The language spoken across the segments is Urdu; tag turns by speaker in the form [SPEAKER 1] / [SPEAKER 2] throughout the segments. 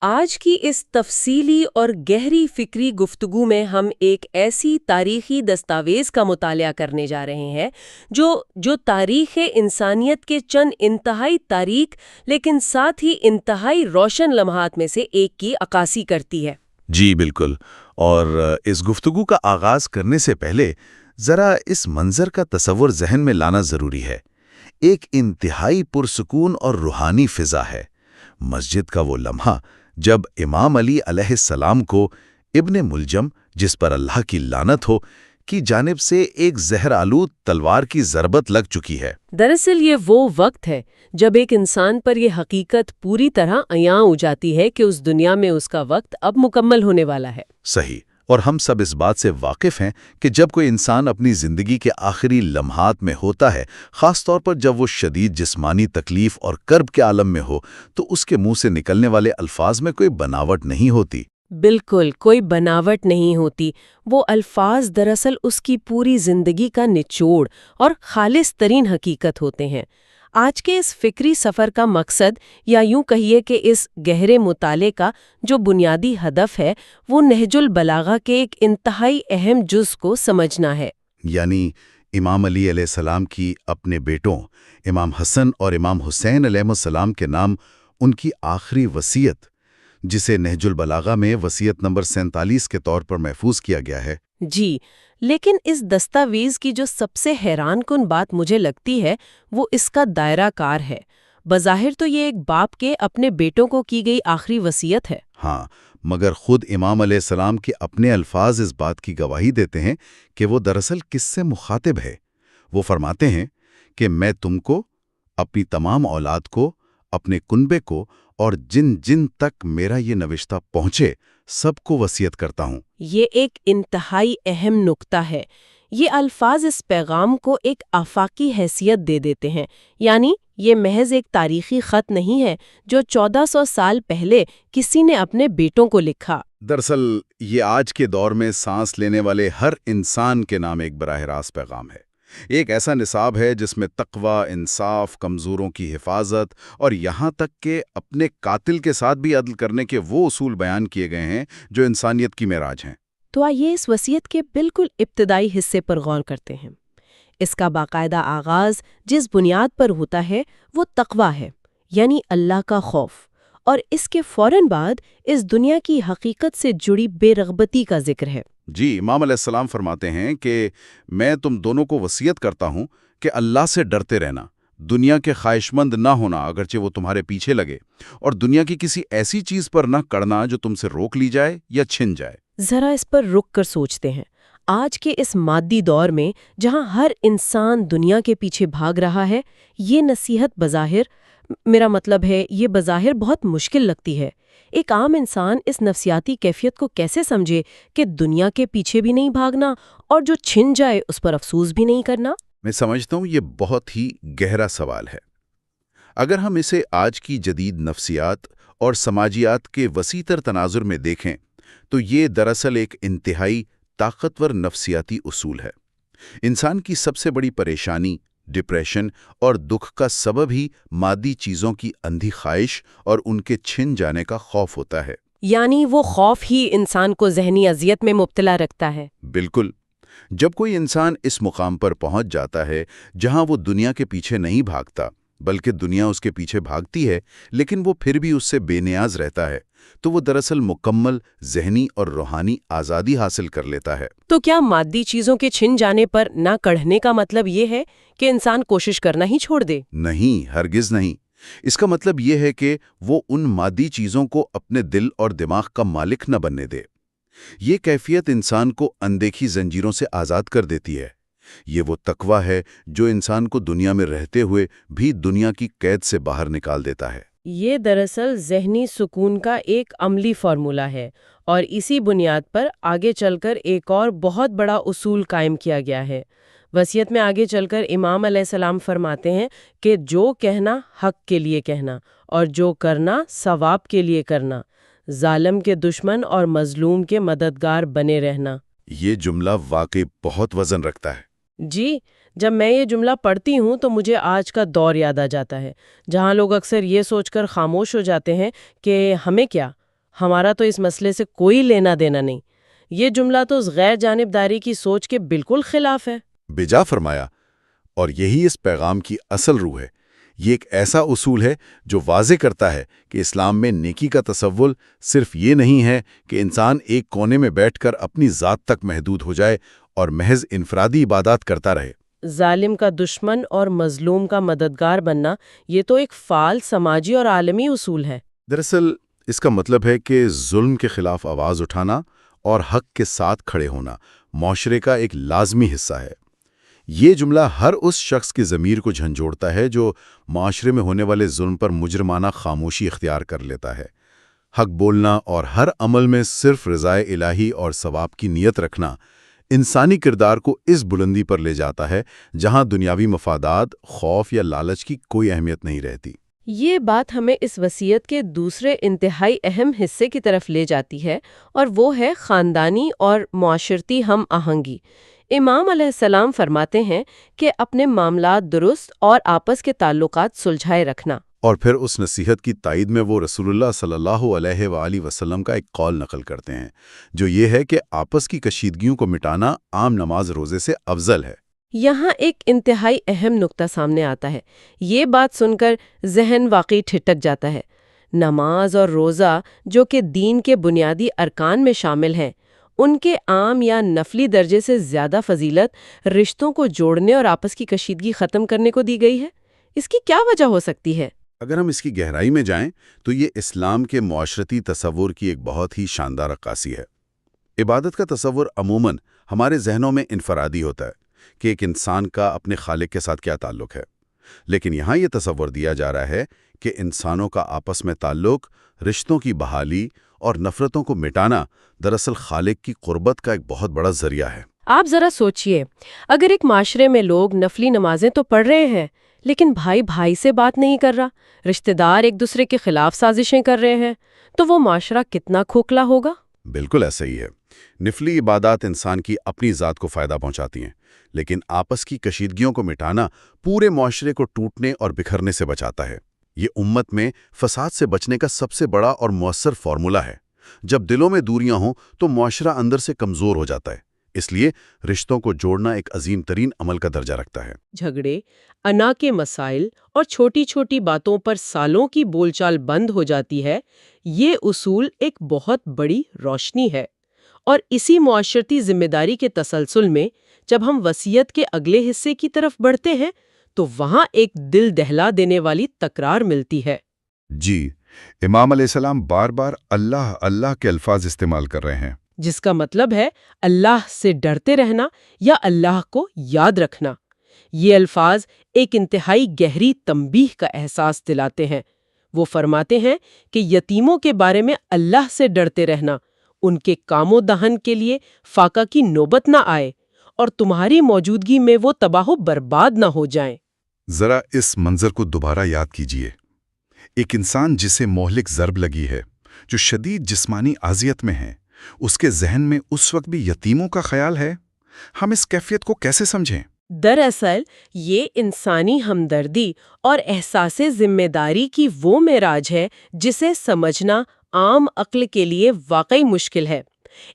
[SPEAKER 1] آج کی اس تفصیلی اور گہری فکری گفتگو میں ہم ایک ایسی تاریخی دستاویز کا مطالعہ کرنے جا رہے ہیں جو تاریخ انسانیت کے چند انتہائی تاریک لیکن ساتھ ہی انتہائی روشن لمحات میں سے ایک کی عکاسی کرتی ہے۔
[SPEAKER 2] جی بالکل، اور اس گفتگو کا آغاز کرنے سے پہلے ذرا اس منظر کا تصور ذہن میں لانا ضروری ہے۔ ایک انتہائی پرسکون اور روحانی فضا ہے۔ مسجد کا وہ لمحہ جب امام علی علیہ السلام کو ابن ملجم، جس پر اللہ کی لعنت ہو، کی جانب سے ایک زہر آلود تلوار کی ضربت لگ چکی ہے۔
[SPEAKER 1] دراصل یہ وہ وقت ہے جب ایک انسان پر یہ حقیقت پوری طرح عیاں ہو جاتی ہے کہ اس دنیا میں اس کا وقت اب مکمل ہونے والا ہے۔
[SPEAKER 2] صحیح، اور ہم سب اس بات سے واقف ہیں کہ جب کوئی انسان اپنی زندگی کے آخری لمحات میں ہوتا ہے، خاص طور پر جب وہ شدید جسمانی تکلیف اور کرب کے عالم میں ہو، تو اس کے منہ سے نکلنے والے الفاظ میں کوئی بناوٹ نہیں ہوتی۔
[SPEAKER 1] بالکل کوئی بناوٹ نہیں ہوتی۔ وہ الفاظ دراصل اس کی پوری زندگی کا نچوڑ اور خالص ترین حقیقت ہوتے ہیں۔ آج کے اس فکری سفر کا مقصد، یا یوں کہیے کہ اس گہرے مطالعے کا جو بنیادی ہدف ہے، وہ نہج البلاغہ کے ایک انتہائی اہم جز کو سمجھنا ہے۔
[SPEAKER 2] یعنی امام علی علیہ السلام کی اپنے بیٹوں امام حسن اور امام حسین علیہ السلام کے نام ان کی آخری وصیت، جسے نہج البلاغہ میں وصیت نمبر 47 کے طور پر محفوظ کیا گیا ہے۔
[SPEAKER 1] جی، لیکن اس دستاویز کی جو سب سے حیران کن بات مجھے لگتی ہے وہ اس کا دائرہ کار ہے۔ بظاہر تو یہ ایک باپ کے اپنے بیٹوں کو کی گئی آخری وصیت ہے۔
[SPEAKER 2] ہاں، مگر خود امام علیہ السلام کے اپنے الفاظ اس بات کی گواہی دیتے ہیں کہ وہ دراصل کس سے مخاطب ہے۔ وہ فرماتے ہیں کہ میں تم کو، اپنی تمام اولاد کو، اپنے کنبے کو اور جن جن تک میرا یہ نوشتہ پہنچے سب کو وصیت کرتا ہوں۔
[SPEAKER 1] یہ ایک انتہائی اہم نکتہ ہے۔ یہ الفاظ اس پیغام کو ایک آفاقی حیثیت دے دیتے ہیں، یعنی یہ محض ایک تاریخی خط نہیں ہے جو 1400 سال پہلے کسی نے اپنے بیٹوں کو لکھا۔
[SPEAKER 2] دراصل یہ آج کے دور میں سانس لینے والے ہر انسان کے نام ایک براہ راست پیغام ہے۔ ایک ایسا نصاب ہے جس میں تقوی، انصاف، کمزوروں کی حفاظت اور یہاں تک کہ اپنے قاتل کے ساتھ بھی عدل کرنے کے وہ اصول بیان کیے گئے ہیں جو انسانیت کی معراج ہیں۔
[SPEAKER 1] تو آئیے اس وصیت کے بالکل ابتدائی حصے پر غور کرتے ہیں۔ اس کا باقاعدہ آغاز جس بنیاد پر ہوتا ہے وہ تقوی ہے، یعنی اللہ کا خوف، اور اس کے فوراً بعد اس دنیا کی حقیقت سے جڑی بے رغبتی کا ذکر ہے۔
[SPEAKER 2] جی، امام علیہ السلام فرماتے ہیں کہ میں تم دونوں کو وصیت کرتا ہوں کہ اللہ سے ڈرتے رہنا، دنیا کے خواہش مند نہ ہونا اگرچہ وہ تمہارے پیچھے لگے، اور دنیا کی کسی ایسی چیز پر نہ کڑنا جو تم سے روک لی جائے یا چھن جائے۔
[SPEAKER 1] ذرا اس پر رک کر سوچتے ہیں۔ آج کے اس مادی دور میں جہاں ہر انسان دنیا کے پیچھے بھاگ رہا ہے، یہ نصیحت میرا مطلب ہے یہ بظاہر بہت مشکل لگتی ہے۔ ایک عام انسان اس نفسیاتی کیفیت کو کیسے سمجھے کہ دنیا کے پیچھے بھی نہیں بھاگنا اور جو چھن جائے اس پر افسوس بھی نہیں کرنا؟
[SPEAKER 2] میں سمجھتا ہوں یہ بہت ہی گہرا سوال ہے۔ اگر ہم اسے آج کی جدید نفسیات اور سماجیات کے وسیع تر تناظر میں دیکھیں تو یہ دراصل ایک انتہائی طاقتور نفسیاتی اصول ہے۔ انسان کی سب سے بڑی پریشانی، ڈپریشن اور دکھ کا سبب ہی مادی چیزوں کی اندھی خواہش اور ان کے چھن جانے کا خوف ہوتا ہے۔
[SPEAKER 1] یعنی وہ خوف ہی انسان کو ذہنی اذیت میں مبتلا رکھتا ہے۔
[SPEAKER 2] بالکل۔ جب کوئی انسان اس مقام پر پہنچ جاتا ہے جہاں وہ دنیا کے پیچھے نہیں بھاگتا بلکہ دنیا اس کے پیچھے بھاگتی ہے، لیکن وہ پھر بھی اس سے بے نیاز رہتا ہے، تو وہ دراصل مکمل ذہنی اور روحانی آزادی حاصل کر لیتا ہے۔
[SPEAKER 1] تو کیا مادی چیزوں کے چھن جانے پر نہ کڑھنے کا مطلب یہ ہے کہ انسان کوشش کرنا ہی چھوڑ دے؟
[SPEAKER 2] نہیں، ہرگز نہیں۔ اس کا مطلب یہ ہے کہ وہ ان مادی چیزوں کو اپنے دل اور دماغ کا مالک نہ بننے دے۔ یہ کیفیت انسان کو اندیکھی زنجیروں سے آزاد کر دیتی ہے۔ یہ وہ تقوی ہے جو انسان کو دنیا میں رہتے ہوئے بھی دنیا کی قید سے باہر نکال دیتا ہے۔
[SPEAKER 1] یہ دراصل ذہنی سکون کا ایک عملی فارمولہ ہے، اور اسی بنیاد پر آگے چل کر ایک اور بہت بڑا اصول قائم کیا گیا ہے۔ وصیت میں آگے چل کر امام علیہ السلام فرماتے ہیں کہ جو کہنا حق کے لیے کہنا اور جو کرنا ثواب کے لیے کرنا، ظالم کے دشمن اور مظلوم کے مددگار بنے رہنا۔
[SPEAKER 2] یہ جملہ واقعی بہت وزن رکھتا ہے۔
[SPEAKER 1] جی، جب میں یہ جملہ پڑھتی ہوں تو مجھے آج کا دور یاد آ جاتا ہے، جہاں لوگ اکثر یہ سوچ کر خاموش ہو جاتے ہیں کہ ہمیں کیا، ہمارا تو اس مسئلے سے کوئی لینا دینا نہیں۔ یہ جملہ تو اس غیر جانبداری کی سوچ کے بالکل خلاف ہے۔
[SPEAKER 2] بجا فرمایا، اور یہی اس پیغام کی اصل روح ہے۔ یہ ایک ایسا اصول ہے جو واضح کرتا ہے کہ اسلام میں نیکی کا تصور صرف یہ نہیں ہے کہ انسان ایک کونے میں بیٹھ کر اپنی ذات تک محدود ہو جائے اور محض انفرادی عبادات کرتا رہے۔
[SPEAKER 1] ظالم کا دشمن اور مظلوم کا مددگار بننا، یہ تو ایک فعال سماجی اور عالمی اصول ہے۔
[SPEAKER 2] دراصل اس کا مطلب ہے کہ ظلم کے خلاف آواز اٹھانا اور حق کے ساتھ کھڑے ہونا معاشرے کا ایک لازمی حصہ ہے۔ یہ جملہ ہر اس شخص کی ضمیر کو جھنجھوڑتا ہے جو معاشرے میں ہونے والے ظلم پر مجرمانہ خاموشی اختیار کر لیتا ہے۔ حق بولنا اور ہر عمل میں صرف رضائے الہی اور ثواب کی نیت رکھنا انسانی کردار کو اس بلندی پر لے جاتا ہے جہاں دنیاوی مفادات، خوف یا لالچ کی کوئی اہمیت نہیں رہتی۔
[SPEAKER 1] یہ بات ہمیں اس وصیت کے دوسرے انتہائی اہم حصے کی طرف لے جاتی ہے، اور وہ ہے خاندانی اور معاشرتی ہم آہنگی۔ امام علیہ السلام فرماتے ہیں کہ اپنے معاملات درست اور آپس کے تعلقات سلجھائے رکھنا۔
[SPEAKER 2] اور پھر اس نصیحت کی تائید میں وہ رسول اللہ صلی اللہ علیہ وآلہ وسلم کا ایک قول نقل کرتے ہیں، جو یہ ہے کہ آپس کی کشیدگیوں کو مٹانا عام نماز روزے سے افضل ہے۔
[SPEAKER 1] یہاں ایک انتہائی اہم نقطہ سامنے آتا ہے۔ یہ بات سن کر ذہن واقعی ٹھٹک جاتا ہے۔ نماز اور روزہ، جو کہ دین کے بنیادی ارکان میں شامل ہیں، ان کے عام یا نفلی درجے سے زیادہ فضیلت رشتوں کو جوڑنے اور آپس کی کشیدگی ختم کرنے کو دی گئی ہے۔ اس کی کیا وجہ ہو سکتی ہے؟
[SPEAKER 2] اگر ہم اس کی گہرائی میں جائیں تو یہ اسلام کے معاشرتی تصور کی ایک بہت ہی شاندار عکاسی ہے۔ عبادت کا تصور عموماً ہمارے ذہنوں میں انفرادی ہوتا ہے کہ ایک انسان کا اپنے خالق کے ساتھ کیا تعلق ہے، لیکن یہاں یہ تصور دیا جا رہا ہے کہ انسانوں کا آپس میں تعلق، رشتوں کی بحالی اور نفرتوں کو مٹانا دراصل خالق کی قربت کا ایک بہت بڑا ذریعہ ہے۔
[SPEAKER 1] آپ ذرا سوچئے، اگر ایک معاشرے میں لوگ نفلی نمازیں تو پڑھ رہے ہیں، لیکن بھائی بھائی سے بات نہیں کر رہا، رشتہ دار ایک دوسرے کے خلاف سازشیں کر رہے ہیں، تو وہ معاشرہ کتنا کھوکھلا ہوگا؟
[SPEAKER 2] بالکل ایسا ہی ہے۔ نفلی عبادات انسان کی اپنی ذات کو فائدہ پہنچاتی ہیں، لیکن آپس کی کشیدگیوں کو مٹانا پورے معاشرے کو ٹوٹنے اور بکھرنے سے بچاتا ہے۔ یہ امت میں فساد سے بچنے کا سب سے بڑا اور مؤثر فارمولہ ہے۔ جب دلوں میں دوریاں ہوں تو معاشرہ اندر سے کمزور ہو جاتا ہے، اس لیے رشتوں کو جوڑنا ایک عظیم ترین عمل کا درجہ رکھتا ہے۔
[SPEAKER 1] جھگڑے، انا کے مسائل اور چھوٹی چھوٹی باتوں پر سالوں کی بول چال بند ہو جاتی ہے، یہ اصول ایک بہت بڑی روشنی ہے۔ اور اسی معاشرتی ذمہ داری کے تسلسل میں جب ہم وصیت کے اگلے حصے کی طرف بڑھتے ہیں تو وہاں ایک دل دہلا دینے والی تکرار ملتی ہے۔
[SPEAKER 3] جی، امام علیہ السلام بار بار اللہ اللہ کے الفاظ استعمال کر رہے ہیں،
[SPEAKER 1] جس کا مطلب ہے اللہ سے ڈرتے رہنا یا اللہ کو یاد رکھنا۔ یہ الفاظ ایک انتہائی گہری تنبیہ کا احساس دلاتے ہیں۔ وہ فرماتے ہیں کہ یتیموں کے بارے میں اللہ سے ڈرتے رہنا، ان کے کام و دہن کے لیے فاقہ کی نوبت نہ آئے اور تمہاری موجودگی میں وہ تباہ و برباد نہ ہو جائیں۔
[SPEAKER 3] ذرا اس منظر کو دوبارہ یاد کیجئے۔ ایک انسان جسے مہلک ضرب لگی ہے، جو شدید جسمانی اذیت میں ہے، اس کے ذہن میں اس وقت بھی یتیموں کا خیال ہے۔ ہم اس کیفیت کو کیسے سمجھیں؟
[SPEAKER 1] دراصل یہ انسانی ہمدردی اور احساس ذمہ داری کی وہ معراج ہے جسے سمجھنا عام عقل کے لیے واقعی مشکل ہے۔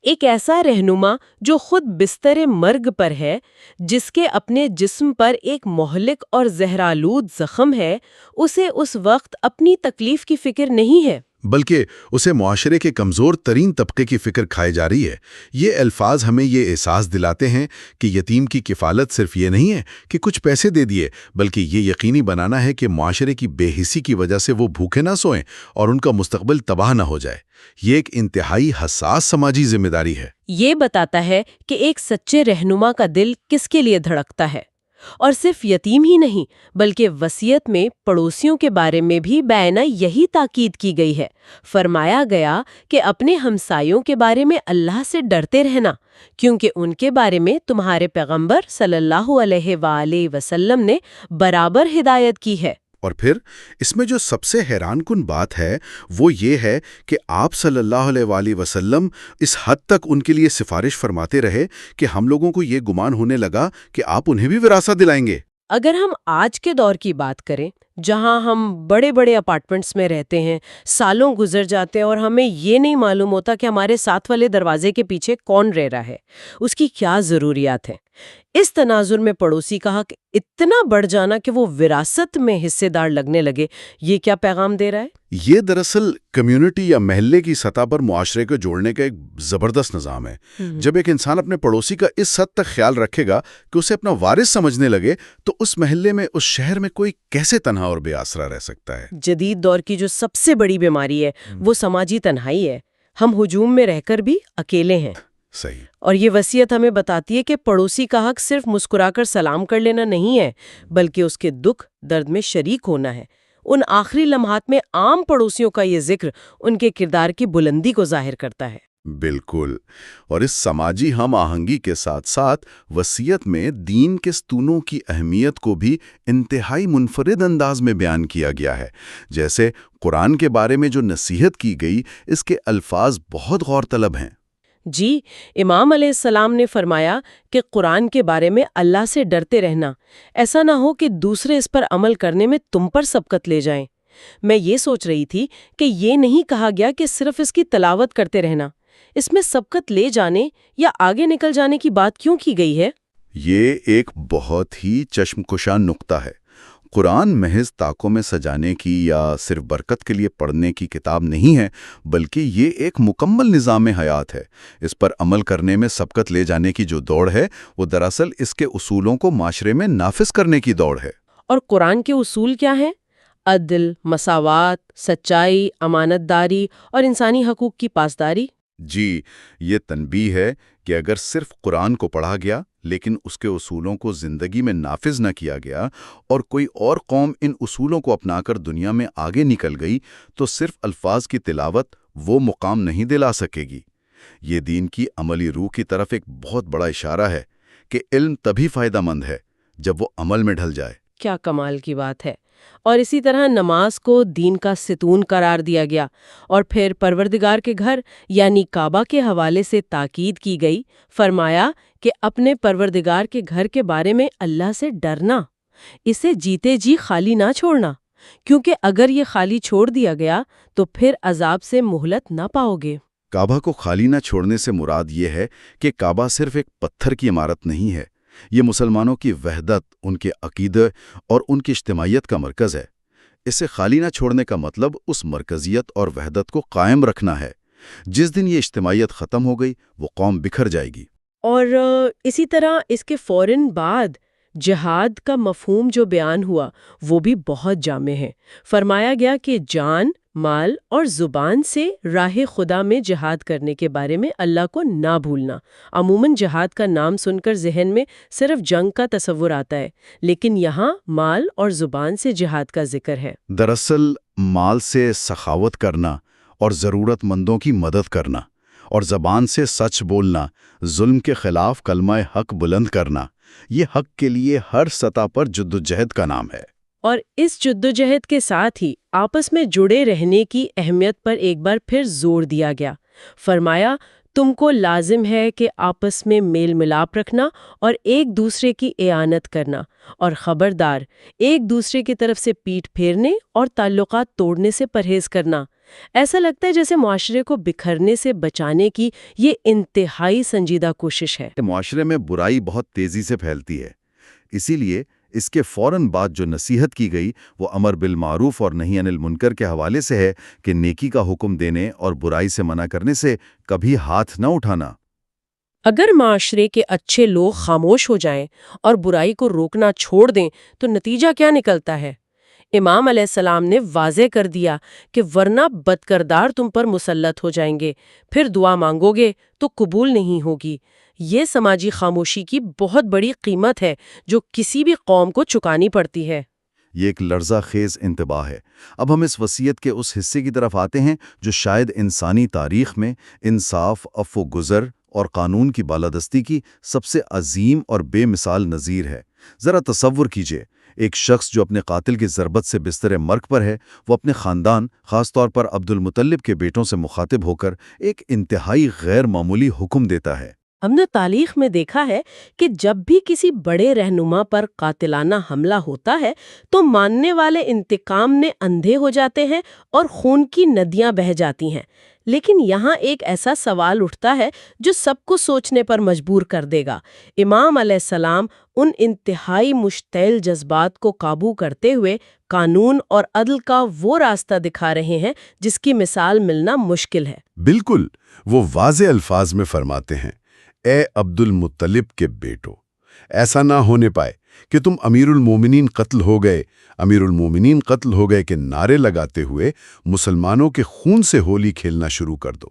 [SPEAKER 1] ایک ایسا رہنما جو خود بستر مرگ پر ہے، جس کے اپنے جسم پر ایک مہلک اور زہرآلود زخم ہے، اسے اس وقت اپنی تکلیف کی فکر نہیں ہے،
[SPEAKER 2] بلکہ اسے معاشرے کے کمزور ترین طبقے کی فکر کھائی جا رہی ہے۔ یہ الفاظ ہمیں یہ احساس دلاتے ہیں کہ یتیم کی کفالت صرف یہ نہیں ہے کہ کچھ پیسے دے دیے، بلکہ یہ یقینی بنانا ہے کہ معاشرے کی بے حسی کی وجہ سے وہ بھوکے نہ سوئیں اور ان کا مستقبل تباہ نہ ہو جائے۔ یہ ایک انتہائی حساس سماجی ذمہ داری ہے۔
[SPEAKER 1] یہ بتاتا ہے کہ ایک سچے رہنما کا دل کس کے لیے دھڑکتا ہے، اور صرف یتیم ہی نہیں بلکہ وصیت میں پڑوسیوں کے بارے میں بھی بیانہ یہی تاکید کی گئی ہے۔ فرمایا گیا کہ اپنے ہمسایوں کے بارے میں اللہ سے ڈرتے رہنا، کیونکہ ان کے بارے میں تمہارے پیغمبر صلی اللہ علیہ وآلہ وسلم نے برابر ہدایت کی ہے۔
[SPEAKER 2] اور پھر اس میں جو سب سے حیران کن بات ہے وہ یہ ہے کہ آپ صلی اللہ علیہ وآلہ وسلم اس حد تک ان کے لیے سفارش فرماتے رہے کہ ہم لوگوں کو یہ گمان ہونے لگا کہ آپ انہیں بھی وراثت دلائیں گے۔
[SPEAKER 1] اگر ہم آج کے دور کی بات کریں جہاں ہم بڑے بڑے اپارٹمنٹس میں رہتے ہیں، سالوں گزر جاتے ہیں اور ہمیں یہ نہیں معلوم ہوتا کہ ہمارے ساتھ والے دروازے کے پیچھے کون رہ رہا ہے، اس کی کیا ضروریات ہیں۔ اس تناظر میں پڑوسی کا حق اتنا بڑھ جانا کہ وہ وراثت میں حصے دار لگنے لگے، یہ کیا پیغام دے رہا ہے؟
[SPEAKER 2] یہ دراصل کمیونٹی یا محلے کی سطح پر معاشرے کو جوڑنے کا ایک زبردست نظام ہے۔ جب ایک انسان اپنے پڑوسی کا اس حد تک خیال رکھے گا کہ اسے اپنا وارث سمجھنے لگے تو اس محلے میں، اس شہر میں کوئی کیسے تنہا اور بے آسرا رہ سکتا ہے؟
[SPEAKER 1] جدید دور کی جو سب سے بڑی بیماری ہے وہ سماجی تنہائی ہے۔ ہم ہجوم میں رہ کر بھی اکیلے ہیں۔
[SPEAKER 2] صحیح۔
[SPEAKER 1] اور یہ وصیت ہمیں بتاتی ہے کہ پڑوسی کا حق صرف مسکرا کر سلام کر لینا نہیں ہے، بلکہ اس کے دکھ درد میں شریک ہونا ہے۔ ان آخری لمحات میں عام پڑوسیوں کا یہ ذکر ان کے کردار کی بلندی کو ظاہر کرتا ہے۔
[SPEAKER 2] بالکل۔ اور اس سماجی ہم آہنگی کے ساتھ ساتھ وصیت میں دین کے ستونوں کی اہمیت کو بھی انتہائی منفرد انداز میں بیان کیا گیا ہے۔ جیسے قرآن کے بارے میں جو نصیحت کی گئی، اس کے الفاظ بہت غور طلب ہیں۔
[SPEAKER 1] جی، امام علیہ السلام نے فرمایا کہ قرآن کے بارے میں اللہ سے ڈرتے رہنا، ایسا نہ ہو کہ دوسرے اس پر عمل کرنے میں تم پر سبقت لے جائیں۔ میں یہ سوچ رہی تھی کہ یہ نہیں کہا گیا کہ صرف اس کی تلاوت کرتے رہنا، اس میں سبقت لے جانے یا آگے نکل جانے کی بات کیوں کی گئی ہے؟
[SPEAKER 2] یہ ایک بہت ہی چشم کشا نقطہ ہے۔ قرآن محض طاقوں میں سجانے کی یا صرف برکت کے لیے پڑھنے کی کتاب نہیں ہے، بلکہ یہ ایک مکمل نظام حیات ہے۔ اس پر عمل کرنے میں سبقت لے جانے کی جو دوڑ ہے، وہ دراصل اس کے اصولوں کو معاشرے میں نافذ کرنے کی دوڑ ہے۔
[SPEAKER 1] اور قرآن کے اصول کیا ہیں؟ عدل، مساوات، سچائی، امانت داری اور انسانی حقوق کی پاسداری۔
[SPEAKER 2] جی، یہ تنبیہ ہے کہ اگر صرف قرآن کو پڑھا گیا لیکن اس کے اصولوں کو زندگی میں نافذ نہ کیا گیا اور کوئی اور قوم ان اصولوں کو اپنا کر دنیا میں آگے نکل گئی تو صرف الفاظ کی تلاوت وہ مقام نہیں دلا سکے گی۔ یہ دین کی عملی روح کی طرف ایک بہت بڑا اشارہ ہے کہ علم تبھی فائدہ مند ہے جب وہ عمل میں ڈھل جائے۔
[SPEAKER 1] کیا کمال کی بات ہے۔ اور اسی طرح نماز کو دین کا ستون قرار دیا گیا اور پھر پروردگار کے گھر یعنی کعبہ کے حوالے سے تاکید کی گئی۔ فرمایا کہ اپنے پروردگار کے گھر کے بارے میں اللہ سے ڈرنا، اسے جیتے جی خالی نہ چھوڑنا، کیونکہ اگر یہ خالی چھوڑ دیا گیا تو پھر عذاب سے مہلت نہ پاؤ گے۔
[SPEAKER 2] کعبہ کو خالی نہ چھوڑنے سے مراد یہ ہے کہ کعبہ صرف ایک پتھر کی عمارت نہیں ہے، یہ مسلمانوں کی وحدت، ان کے عقیدے اور ان کی اجتماعیت کا مرکز ہے۔ اسے خالی نہ چھوڑنے کا مطلب اس مرکزیت اور وحدت کو قائم رکھنا ہے۔ جس دن یہ اجتماعیت ختم ہو گئی، وہ قوم بکھر جائے گی۔
[SPEAKER 1] اور اسی طرح اس کے فوراً بعد جہاد کا مفہوم جو بیان ہوا وہ بھی بہت جامع ہے۔ فرمایا گیا کہ جان، مال اور زبان سے راہ خدا میں جہاد کرنے کے بارے میں اللہ کو نہ بھولنا۔ عموماً جہاد کا نام سن کر ذہن میں صرف جنگ کا تصور آتا ہے، لیکن یہاں مال اور زبان سے جہاد کا ذکر ہے۔
[SPEAKER 2] دراصل مال سے سخاوت کرنا اور ضرورت مندوں کی مدد کرنا، اور زبان سے سچ بولنا، ظلم کے خلاف کلمہ حق بلند کرنا، یہ حق کے لیے ہر سطح پر جدوجہد کا نام ہے۔
[SPEAKER 1] اور اس جدوجہد کے ساتھ ہی آپس میں جڑے رہنے کی اہمیت پر ایک بار پھر زور دیا گیا۔ فرمایا تم کو لازم ہے کہ آپس میں میل ملاپ رکھنا اور ایک دوسرے کی اعانت کرنا، اور خبردار ایک دوسرے کی طرف سے پیٹھ پھیرنے اور تعلقات توڑنے سے پرہیز کرنا۔ ایسا لگتا ہے جیسے معاشرے کو بکھرنے سے بچانے کی یہ انتہائی سنجیدہ کوشش ہے۔
[SPEAKER 2] معاشرے میں برائی بہت تیزی سے پھیلتی ہے، اسی لیے اس کے فوراً بعد جو نصیحت کی گئی وہ امر بالمعروف اور نہی عن المنکر کے حوالے سے ہے کہ نیکی کا حکم دینے اور برائی سے منع کرنے سے کبھی ہاتھ نہ اٹھانا۔
[SPEAKER 1] اگر معاشرے کے اچھے لوگ خاموش ہو جائیں اور برائی کو روکنا چھوڑ دیں تو نتیجہ کیا نکلتا ہے؟ امام علیہ السلام نے واضح کر دیا کہ ورنہ بدکردار تم پر مسلط ہو جائیں گے، پھر دعا مانگو گے تو قبول نہیں ہوگی۔ یہ سماجی خاموشی کی بہت بڑی قیمت ہے جو کسی بھی قوم کو چکانی پڑتی ہے۔
[SPEAKER 2] یہ ایک لرزہ خیز انتباہ ہے۔ اب ہم اس وصیت کے اس حصے کی طرف آتے ہیں جو شاید انسانی تاریخ میں انصاف، عفو و گزر اور قانون کی بالادستی کی سب سے عظیم اور بے مثال نظیر ہے۔ ذرا تصور کیجئے، ایک شخص جو اپنے قاتل کی ضربت سے بستر مرگ پر ہے، وہ اپنے خاندان، خاص طور پر عبد المطلب کے بیٹوں سے مخاطب ہو کر ایک انتہائی غیر معمولی حکم دیتا ہے۔
[SPEAKER 1] ہم نے تاریخ میں دیکھا ہے کہ جب بھی کسی بڑے رہنما پر قاتلانہ حملہ ہوتا ہے تو ماننے والے انتقام میں اندھے ہو جاتے ہیں اور خون کی ندیاں بہہ جاتی ہیں۔ لیکن یہاں ایک ایسا سوال اٹھتا ہے جو سب کو سوچنے پر مجبور کر دے گا۔ امام علیہ السلام ان انتہائی مشتعل جذبات کو قابو کرتے ہوئے قانون اور عدل کا وہ راستہ دکھا رہے ہیں جس کی مثال ملنا مشکل ہے۔
[SPEAKER 2] بالکل، وہ واضح الفاظ میں فرماتے ہیں، اے عبد المطلب کے بیٹو، ایسا نہ ہونے پائے کہ تم امیر المومنین قتل ہو گئے کے نعرے لگاتے ہوئے مسلمانوں کے خون سے ہولی کھیلنا شروع کر دو۔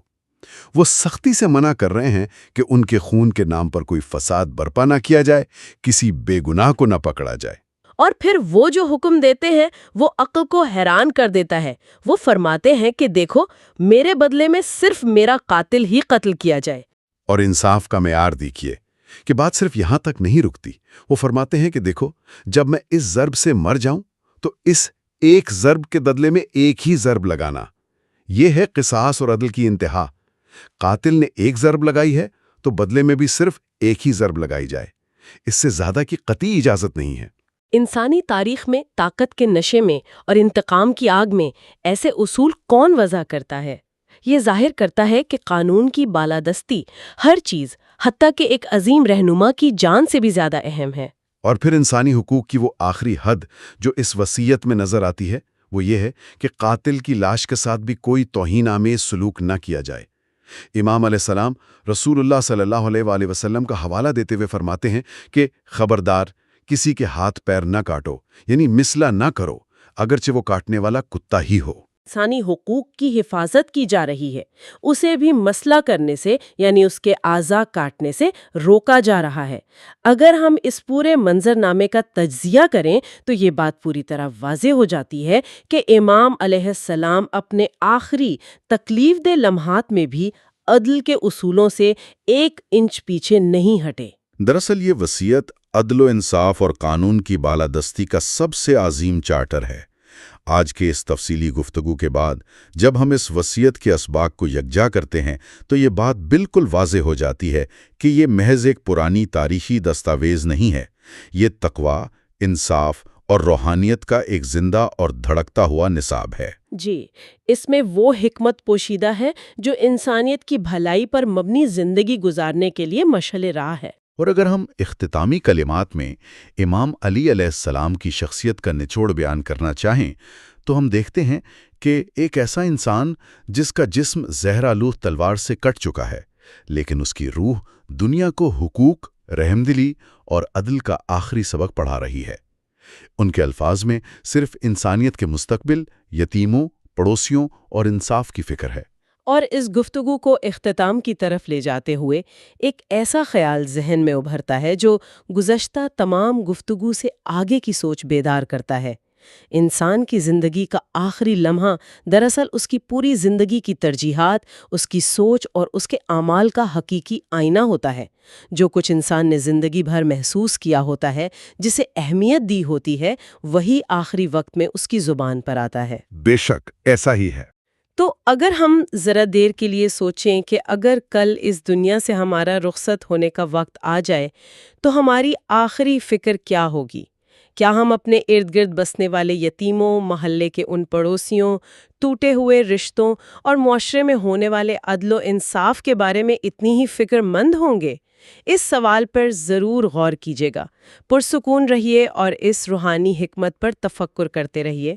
[SPEAKER 2] وہ سختی سے منع کر رہے ہیں کہ ان کے خون کے نام پر کوئی فساد برپا نہ کیا جائے، کسی بے گناہ کو نہ پکڑا جائے۔
[SPEAKER 1] اور پھر وہ جو حکم دیتے ہیں وہ عقل کو حیران کر دیتا ہے۔ وہ فرماتے ہیں کہ دیکھو، میرے بدلے میں صرف میرا قاتل ہی قتل کیا جائے۔
[SPEAKER 2] اور انصاف کا معیار دیکھیے کہ بات صرف یہاں تک نہیں رکتی۔ وہ فرماتے ہیں کہ دیکھو، جب میں اس ضرب سے مر جاؤں تو اس ایک ضرب کے بدلے میں ایک ہی ضرب لگانا۔ یہ ہے قصاص اور عدل کی انتہا۔ قاتل نے ایک ضرب لگائی ہے تو بدلے میں بھی صرف ایک ہی ضرب لگائی جائے، اس سے زیادہ کی قطعی اجازت نہیں ہے۔
[SPEAKER 1] انسانی تاریخ میں طاقت کے نشے میں اور انتقام کی آگ میں ایسے اصول کون وضع کرتا ہے؟ یہ ظاہر کرتا ہے کہ قانون کی بالادستی ہر چیز، حتیٰ کہ ایک عظیم رہنما کی جان سے بھی زیادہ اہم ہے۔
[SPEAKER 2] اور پھر انسانی حقوق کی وہ آخری حد جو اس وصیت میں نظر آتی ہے، وہ یہ ہے کہ قاتل کی لاش کے ساتھ بھی کوئی توہین آمیز سلوک نہ کیا جائے۔ امام علیہ السلام رسول اللہ صلی اللہ علیہ وآلہ وسلم کا حوالہ دیتے ہوئے فرماتے ہیں کہ خبردار، کسی کے ہاتھ پیر نہ کاٹو، یعنی مثلہ نہ کرو، اگرچہ وہ کاٹنے والا کتا ہی ہو۔
[SPEAKER 1] انسانی حقوق کی حفاظت کی جا رہی ہے، اسے بھی مسئلہ کرنے سے یعنی اس کے اعضاء کاٹنے سے روکا جا رہا ہے۔ اگر ہم اس پورے منظرنامے کا تجزیہ کریں تو یہ بات پوری طرح واضح ہو جاتی ہے کہ امام علیہ السلام اپنے آخری تکلیف دہ لمحات میں بھی عدل کے اصولوں سے 1 انچ پیچھے نہیں ہٹے۔
[SPEAKER 2] دراصل یہ وصیت عدل و انصاف اور قانون کی بالادستی کا سب سے عظیم چارٹر ہے۔ آج کے اس تفصیلی گفتگو کے بعد جب ہم اس وصیت کے اسباق کو یکجا کرتے ہیں تو یہ بات بالکل واضح ہو جاتی ہے کہ یہ محض ایک پرانی تاریخی دستاویز نہیں ہے، یہ تقویٰ، انصاف اور روحانیت کا ایک زندہ اور دھڑکتا ہوا نصاب ہے۔
[SPEAKER 1] جی، اس میں وہ حکمت پوشیدہ ہے جو انسانیت کی بھلائی پر مبنی زندگی گزارنے کے لیے مشعل راہ ہے۔
[SPEAKER 2] اور اگر ہم اختتامی کلمات میں امام علی علیہ السلام کی شخصیت کا نچوڑ بیان کرنا چاہیں تو ہم دیکھتے ہیں کہ ایک ایسا انسان جس کا جسم زہرآلود تلوار سے کٹ چکا ہے، لیکن اس کی روح دنیا کو حقوق، رحمدلی اور عدل کا آخری سبق پڑھا رہی ہے۔ ان کے الفاظ میں صرف انسانیت کے مستقبل، یتیموں، پڑوسیوں اور انصاف کی فکر ہے۔
[SPEAKER 1] اور اس گفتگو کو اختتام کی طرف لے جاتے ہوئے ایک ایسا خیال ذہن میں ابھرتا ہے جو گزشتہ تمام گفتگو سے آگے کی سوچ بیدار کرتا ہے۔ انسان کی زندگی کا آخری لمحہ دراصل اس کی پوری زندگی کی ترجیحات، اس کی سوچ اور اس کے اعمال کا حقیقی آئینہ ہوتا ہے۔ جو کچھ انسان نے زندگی بھر محسوس کیا ہوتا ہے، جسے اہمیت دی ہوتی ہے، وہی آخری وقت میں اس کی زبان پر آتا ہے۔
[SPEAKER 2] بے شک ایسا ہی ہے۔
[SPEAKER 1] تو اگر ہم ذرا دیر کے لیے سوچیں کہ اگر کل اس دنیا سے ہمارا رخصت ہونے کا وقت آ جائے تو ہماری آخری فکر کیا ہوگی؟ کیا ہم اپنے ارد گرد بسنے والے یتیموں، محلے کے ان پڑوسیوں، ٹوٹے ہوئے رشتوں اور معاشرے میں ہونے والے عدل و انصاف کے بارے میں اتنی ہی فکر مند ہوں گے؟ اس سوال پر ضرور غور کیجیے گا۔ پرسکون رہیے اور اس روحانی حکمت پر تفکر کرتے رہیے۔